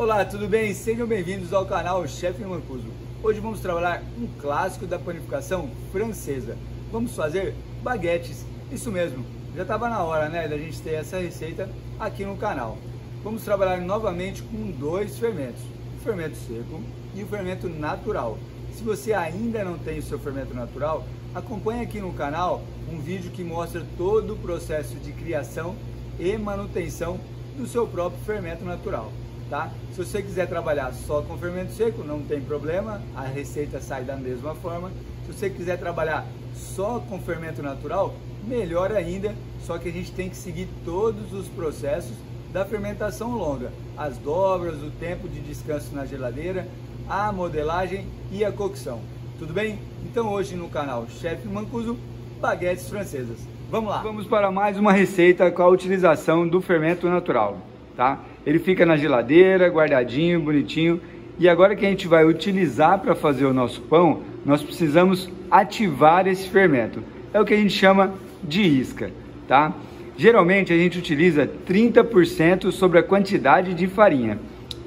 Olá, tudo bem? Sejam bem-vindos ao canal Chefe Mancuso. Hoje vamos trabalhar um clássico da panificação francesa. Vamos fazer baguetes. Isso mesmo, já estava na hora, né, da gente ter essa receita aqui no canal. Vamos trabalhar novamente com dois fermentos, o fermento seco e o fermento natural. Se você ainda não tem o seu fermento natural, acompanhe aqui no canal um vídeo que mostra todo o processo de criação e manutenção do seu próprio fermento natural. Tá? Se você quiser trabalhar só com fermento seco, não tem problema, a receita sai da mesma forma. Se você quiser trabalhar só com fermento natural, melhor ainda, só que a gente tem que seguir todos os processos da fermentação longa, as dobras, o tempo de descanso na geladeira, a modelagem e a cocção. Tudo bem? Então hoje no canal Chefe Mancuso, baguetes francesas. Vamos lá! Vamos para mais uma receita com a utilização do fermento natural, tá? Ele fica na geladeira, guardadinho, bonitinho. E agora que a gente vai utilizar para fazer o nosso pão, nós precisamos ativar esse fermento. É o que a gente chama de isca, tá? Geralmente a gente utiliza 30% sobre a quantidade de farinha.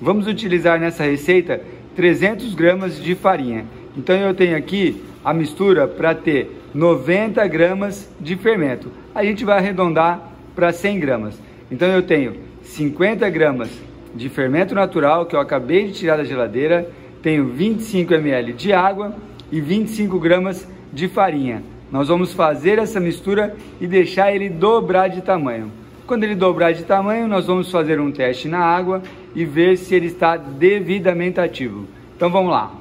Vamos utilizar nessa receita 300 gramas de farinha. Então eu tenho aqui a mistura para ter 90 gramas de fermento. A gente vai arredondar para 100 gramas. Então eu tenho 50 gramas de fermento natural que eu acabei de tirar da geladeira, tenho 25 ml de água e 25 gramas de farinha. Nós vamos fazer essa mistura e deixar ele dobrar de tamanho. Quando ele dobrar de tamanho, nós vamos fazer um teste na água e ver se ele está devidamente ativo. Então vamos lá.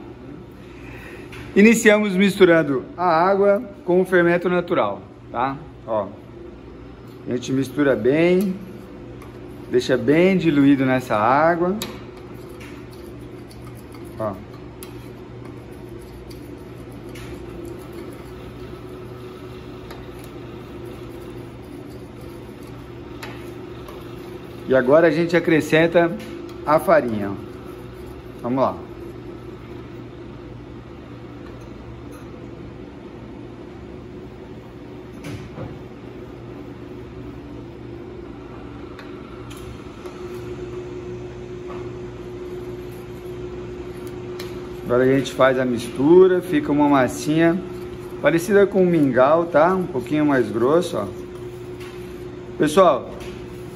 Iniciamos misturando a água com o fermento natural, tá? Ó, a gente mistura bem. Deixa bem diluído nessa água. Ó. E agora a gente acrescenta a farinha. Vamos lá. Agora a gente faz a mistura, fica uma massinha parecida com um mingau, tá? Um pouquinho mais grosso, ó. Pessoal,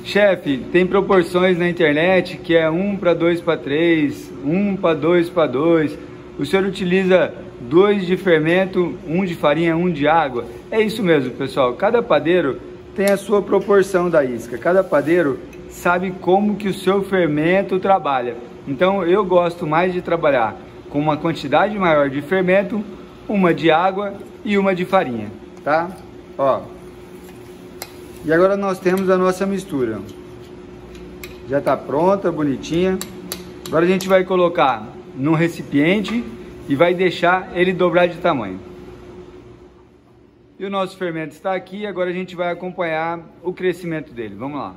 chefe, tem proporções na internet que é 1 para 2 para 3, 1 para 2 para 2. O senhor utiliza 2 de fermento, 1 de farinha, 1 de água. É isso mesmo, pessoal. Cada padeiro tem a sua proporção da isca. Cada padeiro sabe como que o seu fermento trabalha. Então eu gosto mais de trabalhar com uma quantidade maior de fermento, uma de água e uma de farinha, tá? Ó. E agora nós temos a nossa mistura. Já tá pronta, bonitinha. Agora a gente vai colocar num recipiente e vai deixar ele dobrar de tamanho. E o nosso fermento está aqui, agora a gente vai acompanhar o crescimento dele. Vamos lá.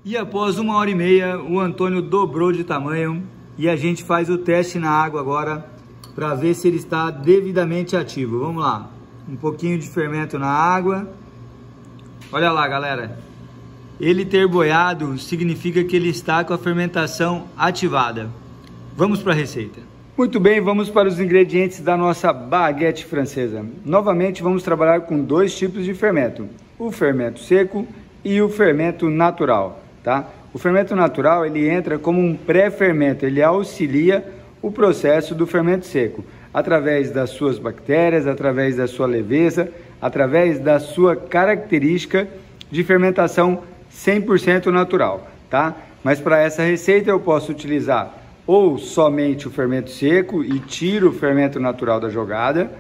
E após 1h30, o Antônio dobrou de tamanho e a gente faz o teste na água agora para ver se ele está devidamente ativo. Vamos lá, um pouquinho de fermento na água. Olha lá, galera, ele ter boiado significa que ele está com a fermentação ativada. Vamos para a receita. Muito bem, vamos para os ingredientes da nossa baguete francesa. Novamente vamos trabalhar com dois tipos de fermento, o fermento seco e o fermento natural. Tá? O fermento natural ele entra como um pré-fermento, ele auxilia o processo do fermento seco, através das suas bactérias, através da sua leveza, através da sua característica de fermentação 100% natural. Tá? Mas para essa receita eu posso utilizar ou somente o fermento seco e tiro o fermento natural da jogada,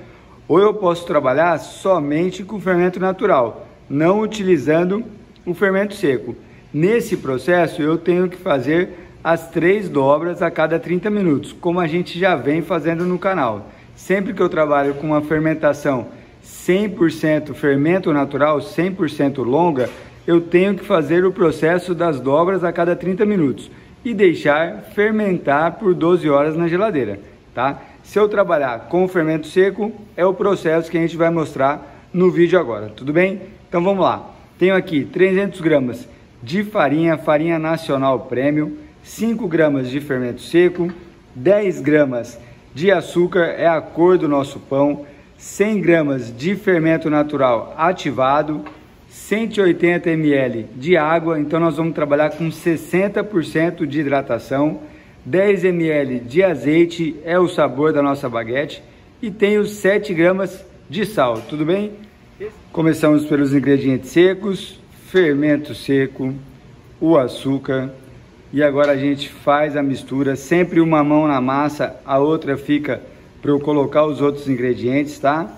ou eu posso trabalhar somente com o fermento natural, não utilizando o fermento seco. Nesse processo eu tenho que fazer as 3 dobras a cada 30 minutos, como a gente já vem fazendo no canal. Sempre que eu trabalho com uma fermentação 100% fermento natural, 100% longa, eu tenho que fazer o processo das dobras a cada 30 minutos e deixar fermentar por 12 horas na geladeira, tá? Se eu trabalhar com o fermento seco, é o processo que a gente vai mostrar no vídeo agora, tudo bem? Então vamos lá. Tenho aqui 300 gramas de farinha, farinha nacional premium, 5 gramas de fermento seco, 10 gramas de açúcar, é a cor do nosso pão, 100 gramas de fermento natural ativado, 180 ml de água, então nós vamos trabalhar com 60% de hidratação, 10 ml de azeite, é o sabor da nossa baguete, e tenho 7 gramas de sal, tudo bem? Começamos pelos ingredientes secos, fermento seco, o açúcar, e agora a gente faz a mistura, sempre uma mão na massa, a outra fica para eu colocar os outros ingredientes, tá?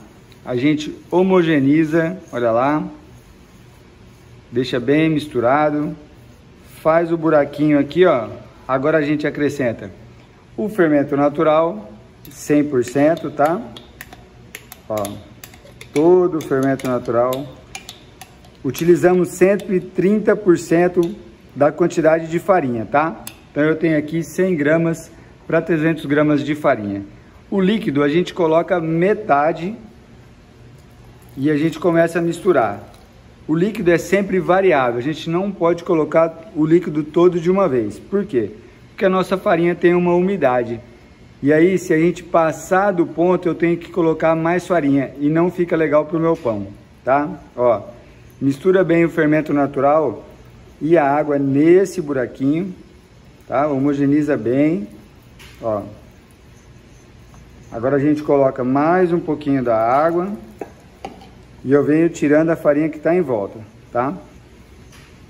A gente homogeneiza, olha lá, deixa bem misturado, faz o buraquinho aqui, ó. Agora a gente acrescenta o fermento natural, 100%, tá? Ó, todo o fermento natural. Utilizamos 130% da quantidade de farinha, tá? Então eu tenho aqui 100 gramas para 300 gramas de farinha. O líquido a gente coloca metade e a gente começa a misturar. O líquido é sempre variável, a gente não pode colocar o líquido todo de uma vez. Por quê? Porque a nossa farinha tem uma umidade. E aí, se a gente passar do ponto, eu tenho que colocar mais farinha e não fica legal para o meu pão, tá? Ó, mistura bem o fermento natural e a água nesse buraquinho, tá? Homogeneiza bem, ó. Agora a gente coloca mais um pouquinho da água. E eu venho tirando a farinha que está em volta, tá?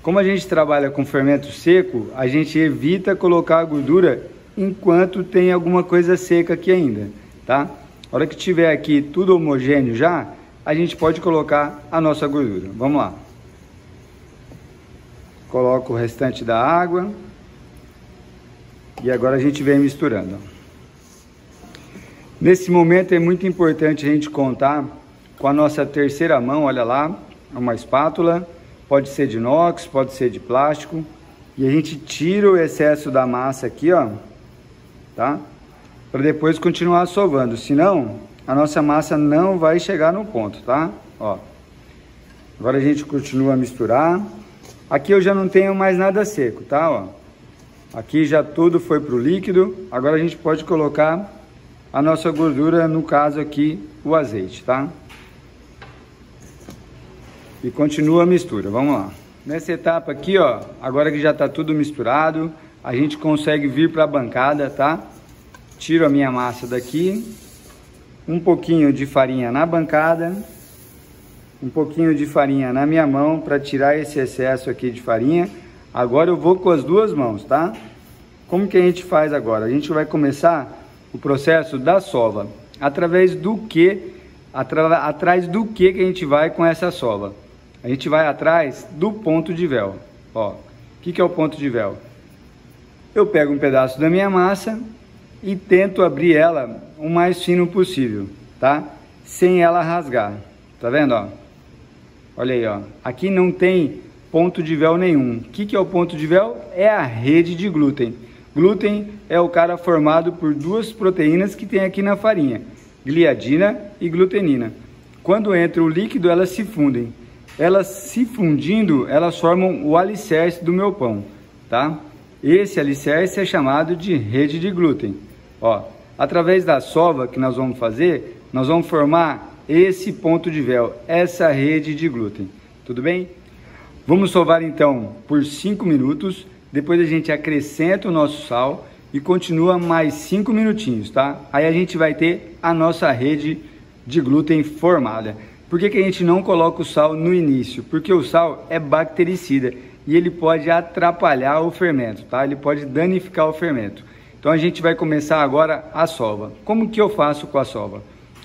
Como a gente trabalha com fermento seco, a gente evita colocar a gordura enquanto tem alguma coisa seca aqui ainda, tá? A hora que tiver aqui tudo homogêneo já, a gente pode colocar a nossa gordura. Vamos lá. Coloco o restante da água. E agora a gente vem misturando. Nesse momento é muito importante a gente contar com a nossa terceira mão, olha lá, uma espátula, pode ser de inox, pode ser de plástico, e a gente tira o excesso da massa aqui, ó, tá? Para depois continuar sovando, senão a nossa massa não vai chegar no ponto, tá? Ó, agora a gente continua a misturar. Aqui eu já não tenho mais nada seco, tá? Ó, aqui já tudo foi pro líquido, agora a gente pode colocar a nossa gordura, no caso aqui, o azeite, tá? E continua a mistura, vamos lá. Nessa etapa aqui, ó, agora que já tá tudo misturado, a gente consegue vir para a bancada, tá? Tiro a minha massa daqui, um pouquinho de farinha na bancada, um pouquinho de farinha na minha mão para tirar esse excesso aqui de farinha. Agora eu vou com as duas mãos, tá? Como que a gente faz agora? A gente vai começar o processo da sova. Através do que? Atrás do que a gente vai com essa sova? A gente vai atrás do ponto de véu. Ó, o que é o ponto de véu? Eu pego um pedaço da minha massa e tento abrir ela o mais fino possível, tá? Sem ela rasgar. Tá vendo, ó? Olha aí, ó. Aqui não tem ponto de véu nenhum. O que é o ponto de véu? É a rede de glúten. Glúten é o cara formado por duas proteínas que tem aqui na farinha, gliadina e glutenina. Quando entra o líquido, elas se fundem. Elas se fundindo, elas formam o alicerce do meu pão, tá? Esse alicerce é chamado de rede de glúten. Ó, através da sova que nós vamos fazer, nós vamos formar esse ponto de véu, essa rede de glúten. Tudo bem? Vamos sovar então por 5 minutos, depois a gente acrescenta o nosso sal e continua mais 5 minutinhos, tá? Aí a gente vai ter a nossa rede de glúten formada. Por que a gente não coloca o sal no início? Porque o sal é bactericida e ele pode atrapalhar o fermento, tá? Ele pode danificar o fermento. Então a gente vai começar agora a sova. Como que eu faço com a sova?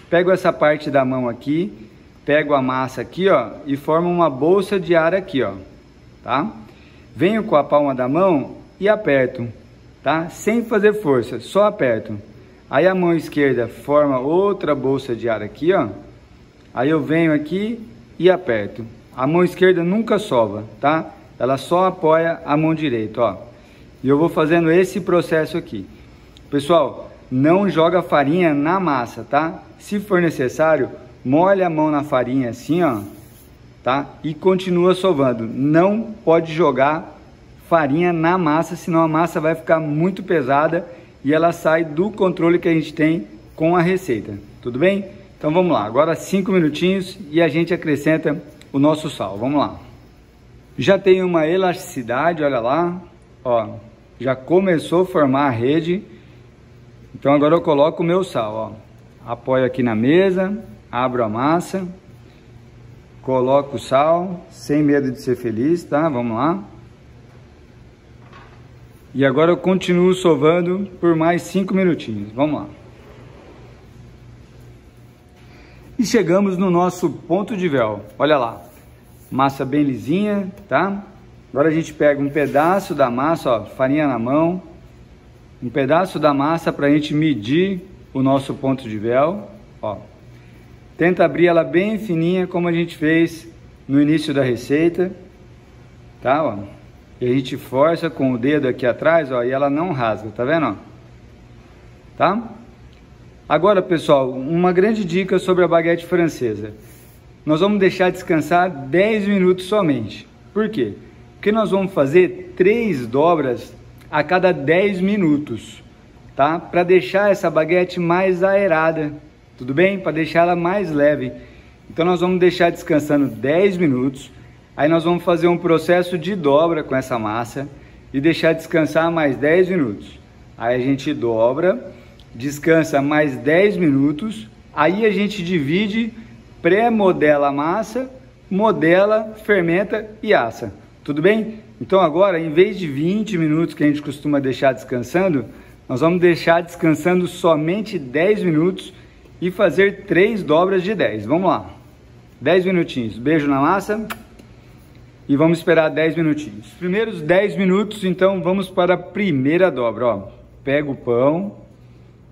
Pego essa parte da mão aqui, pego a massa aqui, ó, e formo uma bolsa de ar aqui, ó, tá? Venho com a palma da mão e aperto, tá? Sem fazer força, só aperto. Aí a mão esquerda forma outra bolsa de ar aqui, ó. Aí eu venho aqui e aperto. A mão esquerda nunca sova, tá? Ela só apoia a mão direita, ó. E eu vou fazendo esse processo aqui. Pessoal, não joga farinha na massa, tá? Se for necessário, molha a mão na farinha assim, ó, tá? E continua sovando. Não pode jogar farinha na massa, senão a massa vai ficar muito pesada e ela sai do controle que a gente tem com a receita. Tudo bem? Então vamos lá. Agora 5 minutinhos e a gente acrescenta o nosso sal. Vamos lá. Já tem uma elasticidade, olha lá, ó. Já começou a formar a rede. Então agora eu coloco o meu sal, ó. Apoio aqui na mesa, abro a massa, coloco o sal, sem medo de ser feliz, tá? Vamos lá. E agora eu continuo sovando por mais 5 minutinhos. Vamos lá. E chegamos no nosso ponto de véu. Olha lá. Massa bem lisinha, tá? Agora a gente pega um pedaço da massa, ó, farinha na mão. Um pedaço da massa para a gente medir o nosso ponto de véu, ó. Tenta abrir ela bem fininha, como a gente fez no início da receita, tá, ó. E a gente força com o dedo aqui atrás, ó, e ela não rasga, tá vendo, ó? Tá? Agora, pessoal, uma grande dica sobre a baguete francesa. Nós vamos deixar descansar 10 minutos somente. Por quê? Porque nós vamos fazer 3 dobras a cada 10 minutos, tá? Para deixar essa baguete mais aerada, tudo bem? Para deixar ela mais leve. Então nós vamos deixar descansando 10 minutos. Aí nós vamos fazer um processo de dobra com essa massa e deixar descansar mais 10 minutos. Aí a gente dobra, descansa mais 10 minutos, aí a gente divide, pré-modela a massa, modela, fermenta e assa. Tudo bem? Então agora, em vez de 20 minutos que a gente costuma deixar descansando, nós vamos deixar descansando somente 10 minutos e fazer 3 dobras de 10. Vamos lá. 10 minutinhos. Beijo na massa. E vamos esperar 10 minutinhos. Primeiros 10 minutos, então vamos para a primeira dobra, ó. Pego o pão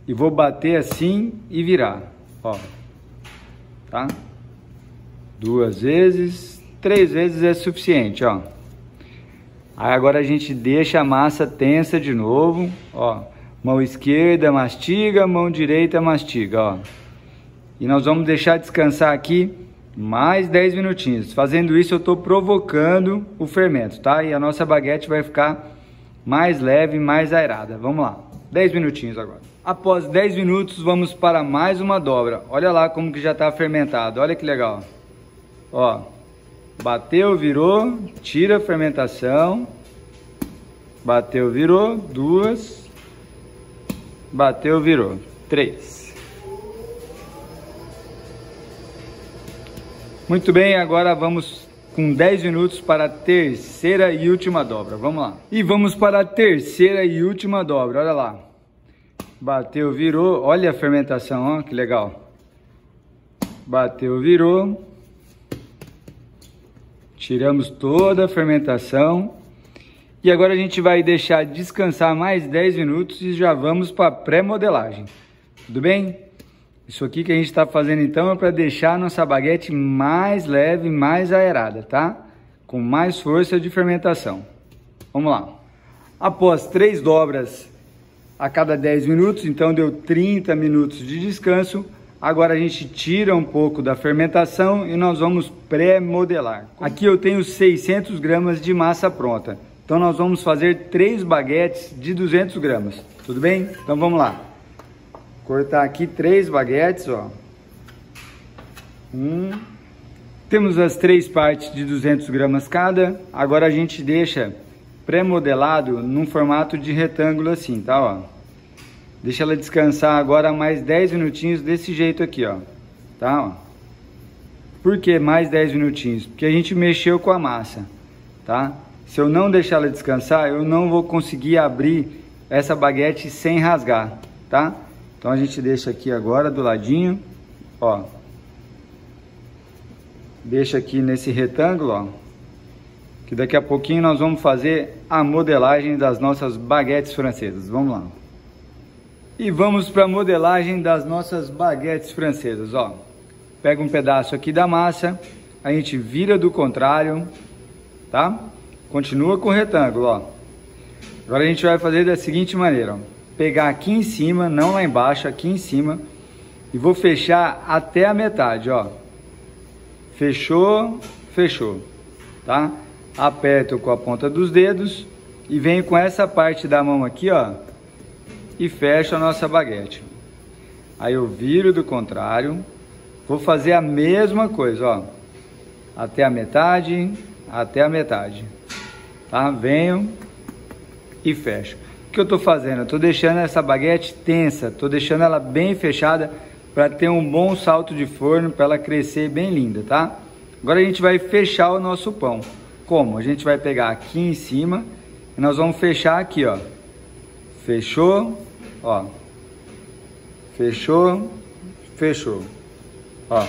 e vou bater assim e virar, ó. Tá? 2 vezes, 3 vezes é suficiente, ó. Aí agora a gente deixa a massa tensa de novo, ó. Mão esquerda mastiga, mão direita mastiga, ó. E nós vamos deixar descansar aqui mais 10 minutinhos. Fazendo isso eu estou provocando o fermento, tá? E a nossa baguete vai ficar mais leve, mais aerada. Vamos lá. 10 minutinhos agora. Após 10 minutos vamos para mais uma dobra. Olha lá como que já está fermentado. Olha que legal. Ó. Bateu, virou. Tira a fermentação. Bateu, virou. 2. Bateu, virou. 3. Muito bem, agora vamos com 10 minutos para a terceira e última dobra. Vamos lá. E vamos para a terceira e última dobra. Olha lá. Bateu, virou. Olha a fermentação, ó, que legal. Bateu, virou. Tiramos toda a fermentação. E agora a gente vai deixar descansar mais 10 minutos e já vamos para a pré-modelagem. Tudo bem? Isso aqui que a gente está fazendo então é para deixar a nossa baguete mais leve, mais aerada, tá? Com mais força de fermentação. Vamos lá. Após 3 dobras a cada 10 minutos, então deu 30 minutos de descanso. Agora a gente tira um pouco da fermentação e nós vamos pré-modelar. Aqui eu tenho 600 gramas de massa pronta. Então nós vamos fazer 3 baguetes de 200 gramas. Tudo bem? Então vamos lá. Cortar aqui 3 baguetes, ó. Temos as 3 partes de 200 gramas cada. Agora a gente deixa pré-modelado num formato de retângulo assim, tá, ó. Deixa ela descansar agora mais 10 minutinhos desse jeito aqui, ó. Tá, ó. Por que mais 10 minutinhos? Porque a gente mexeu com a massa, tá? Se eu não deixar ela descansar, eu não vou conseguir abrir essa baguete sem rasgar, tá? Então a gente deixa aqui agora do ladinho, ó. Deixa aqui nesse retângulo, ó. Que daqui a pouquinho nós vamos fazer a modelagem das nossas baguetes francesas. Vamos lá. E vamos para a modelagem das nossas baguetes francesas, ó. Pega um pedaço aqui da massa, a gente vira do contrário, tá? Continua com o retângulo, ó. Agora a gente vai fazer da seguinte maneira, ó. pegar aqui em cima, não lá embaixo, aqui em cima, e vou fechar até a metade, ó. Fechou, fechou, tá? Aperto com a ponta dos dedos e venho com essa parte da mão aqui, ó, e fecho a nossa baguete. Aí eu viro do contrário, vou fazer a mesma coisa, ó, até a metade, tá? Venho e fecho. O que eu tô fazendo? Eu tô deixando essa baguete tensa, tô deixando ela bem fechada para ter um bom salto de forno, para ela crescer bem linda, tá? Agora a gente vai fechar o nosso pão. Como? A gente vai pegar aqui em cima e nós vamos fechar aqui, ó. Fechou, ó. Fechou, fechou, ó.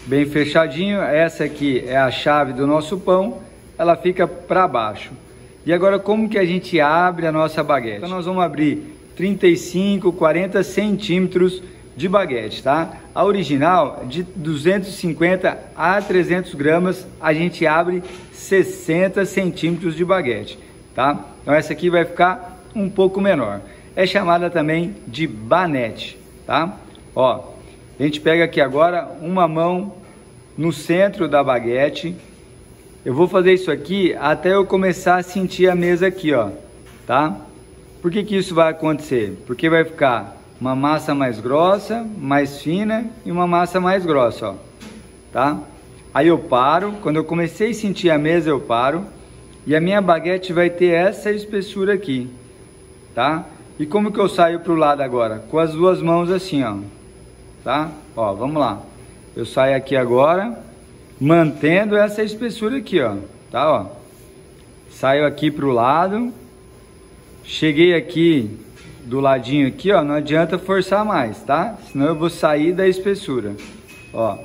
Bem fechadinho. Essa aqui é a chave do nosso pão, ela fica para baixo. E agora como que a gente abre a nossa baguete? Então nós vamos abrir 35, 40 centímetros de baguete, tá? A original de 250 a 300 gramas, a gente abre 60 centímetros de baguete, tá? Então essa aqui vai ficar um pouco menor. É chamada também de banete, tá? Ó, a gente pega aqui agora uma mão no centro da baguete. Eu vou fazer isso aqui até eu começar a sentir a mesa aqui, ó, tá? Por que que isso vai acontecer? Porque vai ficar uma massa mais grossa, mais fina e uma massa mais grossa, ó, tá? Aí eu paro, quando eu comecei a sentir a mesa eu paro e a minha baguete vai ter essa espessura aqui, tá? E como que eu saio pro lado agora? Com as duas mãos assim, ó, tá? Ó, vamos lá. Eu saio aqui agora, mantendo essa espessura aqui, ó, tá? Ó, saio aqui pro lado. Cheguei aqui do ladinho aqui, ó, não adianta forçar mais, tá? Senão eu vou sair da espessura, ó.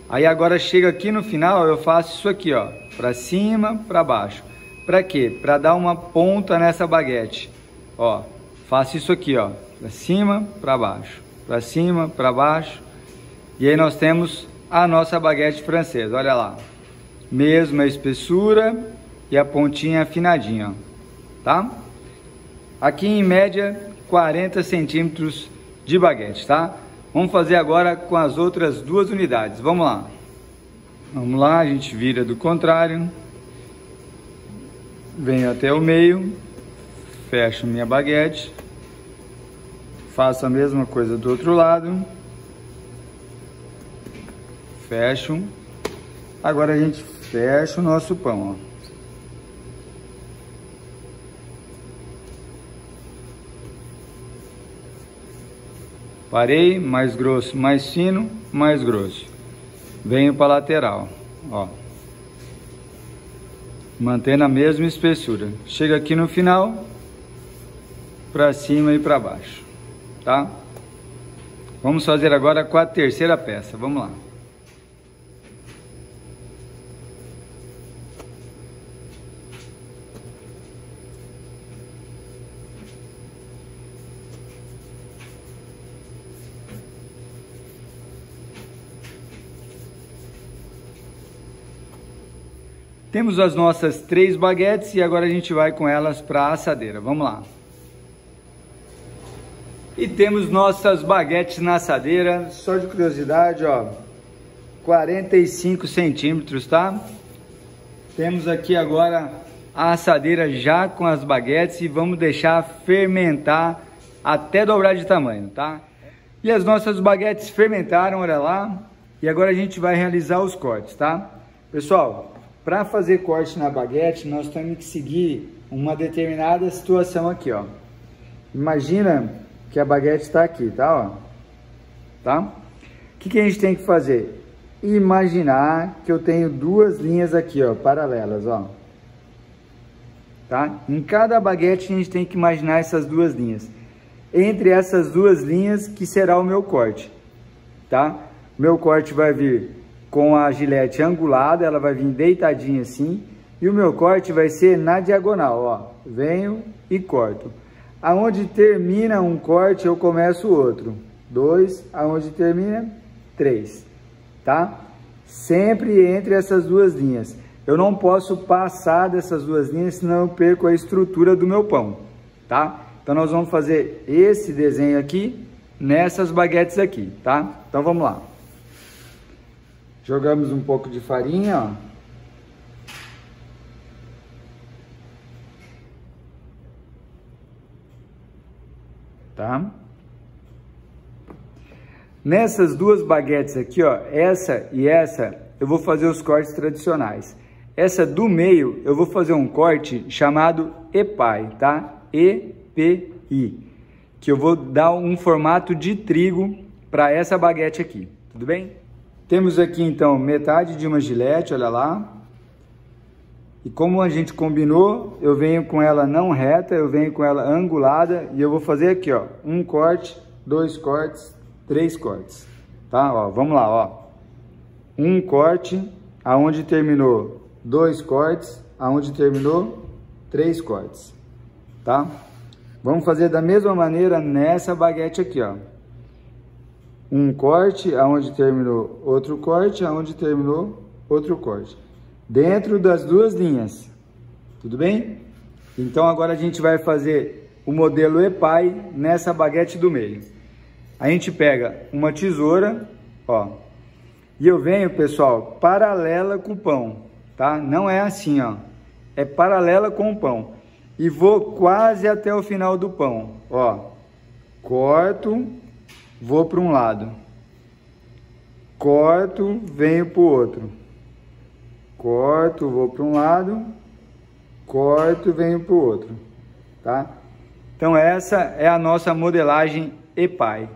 Aí agora chega aqui no final, eu faço isso aqui, ó, pra cima, pra baixo. Pra quê? Pra dar uma ponta nessa baguete, ó. Faço isso aqui, ó, pra cima, pra baixo, pra cima, pra baixo. E aí nós temos a nossa baguete francesa, olha lá. Mesma espessura e a pontinha afinadinha, ó, tá? Aqui em média 40 centímetros de baguete, tá? Vamos fazer agora com as outras duas unidades, vamos lá. Vamos lá, a gente vira do contrário. Venho até o meio, fecho minha baguete. Faço a mesma coisa do outro lado. Fecho. Agora a gente fecha o nosso pão, ó. Parei, mais grosso, mais fino, mais grosso. Venho para a lateral, ó. Mantendo a mesma espessura. Chega aqui no final, para cima e para baixo, tá? Vamos fazer agora com a terceira peça, vamos lá. Temos as nossas 3 baguetes e agora a gente vai com elas para a assadeira. Vamos lá. E temos nossas baguetes na assadeira, só de curiosidade, ó, 45 centímetros, tá? Temos aqui agora a assadeira já com as baguetes e vamos deixar fermentar até dobrar de tamanho, tá? E as nossas baguetes fermentaram, olha lá. E agora a gente vai realizar os cortes, tá? Pessoal, para fazer corte na baguete, nós temos que seguir uma determinada situação aqui, ó. Imagina que a baguete está aqui, tá? Ó. Tá? O que a gente tem que fazer? Imaginar que eu tenho 2 linhas aqui, ó, paralelas, ó. Tá? Em cada baguete a gente tem que imaginar essas 2 linhas. Entre essas 2 linhas que será o meu corte, tá? Meu corte vai vir com a gilete angulada, ela vai vir deitadinha assim, e o meu corte vai ser na diagonal, ó. Venho e corto. Aonde termina um corte, eu começo o outro. 2, aonde termina, 3, tá? Sempre entre essas 2 linhas. Eu não posso passar dessas 2 linhas, senão eu perco a estrutura do meu pão, tá? Então nós vamos fazer esse desenho aqui nessas baguetes aqui, tá? Então vamos lá. Jogamos um pouco de farinha, ó. Tá? Nessas duas baguetes aqui, ó, essa e essa, eu vou fazer os cortes tradicionais. Essa do meio, eu vou fazer um corte chamado EPI, tá? EPI, que eu vou dar um formato de trigo para essa baguete aqui, tudo bem? Temos aqui então metade de uma gilete, olha lá. E como a gente combinou, eu venho com ela não reta, eu venho com ela angulada e eu vou fazer aqui, ó, um corte, 2 cortes, 3 cortes, tá? Ó, vamos lá, ó. Um corte, aonde terminou, 2 cortes, aonde terminou, 3 cortes, tá? Vamos fazer da mesma maneira nessa baguete aqui, ó. Um corte, aonde terminou, outro corte, aonde terminou, outro corte. Dentro das duas linhas, tudo bem? Então agora a gente vai fazer o modelo EPI nessa baguete do meio. A gente pega uma tesoura, ó, e eu venho, pessoal, paralela com o pão, tá? Não é assim, ó, é paralela com o pão. E vou quase até o final do pão, ó. Corto, vou para um lado. Corto, venho para o outro. Corto, vou para um lado, corto, venho para o outro, tá? Então essa é a nossa modelagem EPI,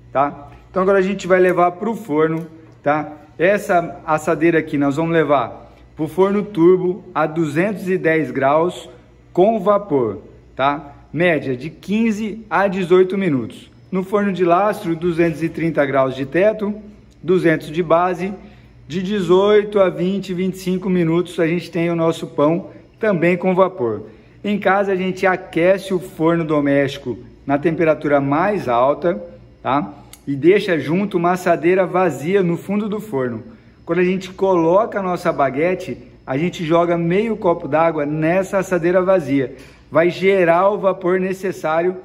tá? Então agora a gente vai levar para o forno, tá? Essa assadeira aqui nós vamos levar para o forno turbo a 210 graus com vapor, tá? Média de 15 a 18 minutos. No forno de lastro, 230 graus de teto, 200 de base. De 18 a 20, 25 minutos a gente tem o nosso pão também com vapor. Em casa a gente aquece o forno doméstico na temperatura mais alta, tá? E deixa junto uma assadeira vazia no fundo do forno. Quando a gente coloca a nossa baguete, a gente joga meio copo d'água nessa assadeira vazia. Vai gerar o vapor necessário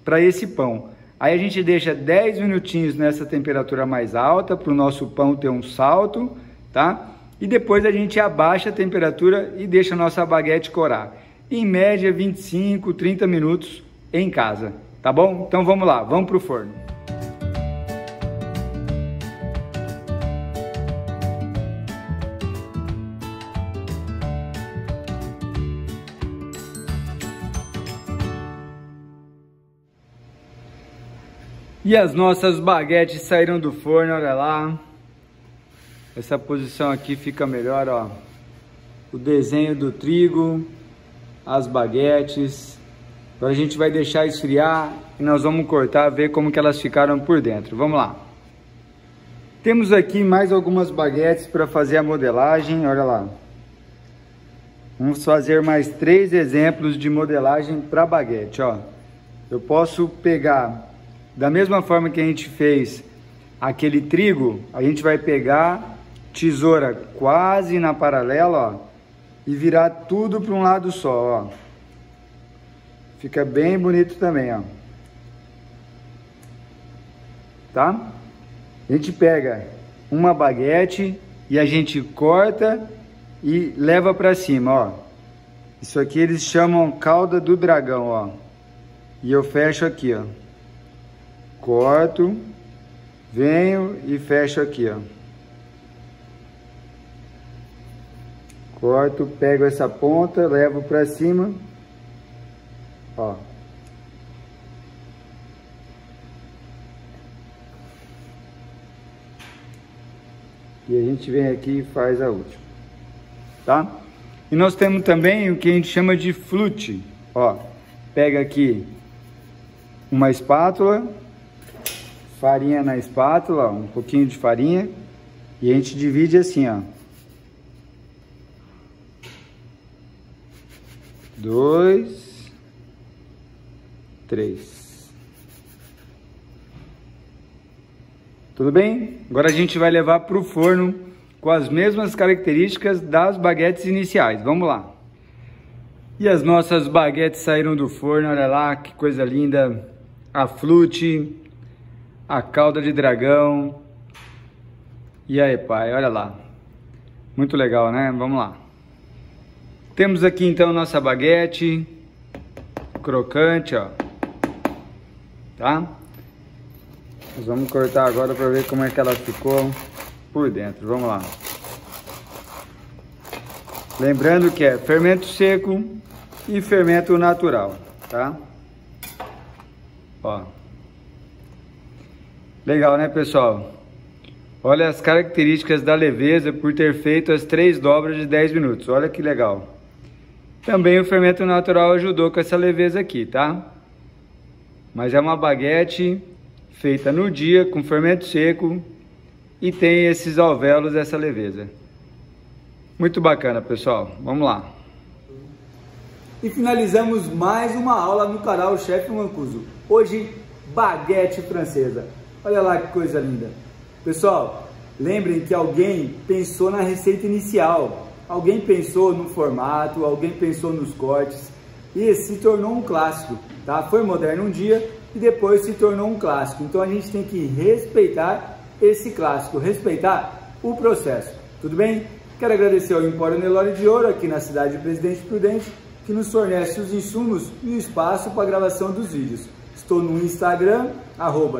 para esse pão. Aí a gente deixa 10 minutinhos nessa temperatura mais alta para o nosso pão ter um salto, tá? E depois a gente abaixa a temperatura e deixa a nossa baguete corar. Em média 25, 30 minutos em casa, tá bom? Então vamos lá, vamos para o forno. E as nossas baguetes saíram do forno, olha lá. Essa posição aqui fica melhor, ó. O desenho do trigo, as baguetes. Agora a gente vai deixar esfriar e nós vamos cortar, ver como que elas ficaram por dentro. Vamos lá. Temos aqui mais algumas baguetes para fazer a modelagem, olha lá. Vamos fazer mais 3 exemplos de modelagem para baguete, ó. Eu posso pegar... Da mesma forma que a gente fez aquele trigo, a gente vai pegar tesoura quase na paralela, ó, e virar tudo para um lado só, ó. Fica bem bonito também, ó. Tá? A gente pega uma baguete e a gente corta e leva para cima, ó. Isso aqui eles chamam cauda do dragão, ó. E eu fecho aqui, ó. Corto, venho e fecho aqui, ó. Corto, pego essa ponta, levo para cima, ó. E a gente vem aqui e faz a última, tá? E nós temos também o que a gente chama de flute, ó. Pega aqui uma espátula, farinha na espátula, ó, um pouquinho de farinha, e a gente divide assim, ó. 2, 3. Tudo bem? Agora a gente vai levar para o forno com as mesmas características das baguetes iniciais. Vamos lá. E as nossas baguetes saíram do forno, olha lá que coisa linda. A flute, a calda de dragão. E aí, pai, olha lá. Muito legal, né? Vamos lá. Temos aqui então nossa baguete crocante, ó. Tá? Nós vamos cortar agora para ver como é que ela ficou por dentro. Vamos lá. Lembrando que é fermento seco e fermento natural, tá? Ó. Legal, né, pessoal? Olha as características da leveza por ter feito as 3 dobras de 10 minutos. Olha que legal. Também o fermento natural ajudou com essa leveza aqui, tá? Mas é uma baguete feita no dia com fermento seco e tem esses alvéolos dessa leveza. Muito bacana, pessoal. Vamos lá. E finalizamos mais uma aula no canal Chefe Mancuso. Hoje, baguete francesa. Olha lá que coisa linda. Pessoal, lembrem que alguém pensou na receita inicial. Alguém pensou no formato, alguém pensou nos cortes e se tornou um clássico, tá? Foi moderno um dia e depois se tornou um clássico. Então a gente tem que respeitar esse clássico, respeitar o processo. Tudo bem? Quero agradecer ao Empório Nelore de Ouro, aqui na cidade de Presidente Prudente, que nos fornece os insumos e o espaço para a gravação dos vídeos. Estou no Instagram,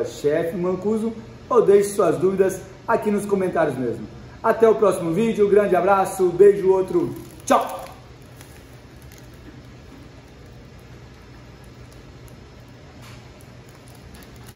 @chefmancuso, ou deixe suas dúvidas aqui nos comentários mesmo. Até o próximo vídeo, grande abraço, beijo, outro, tchau!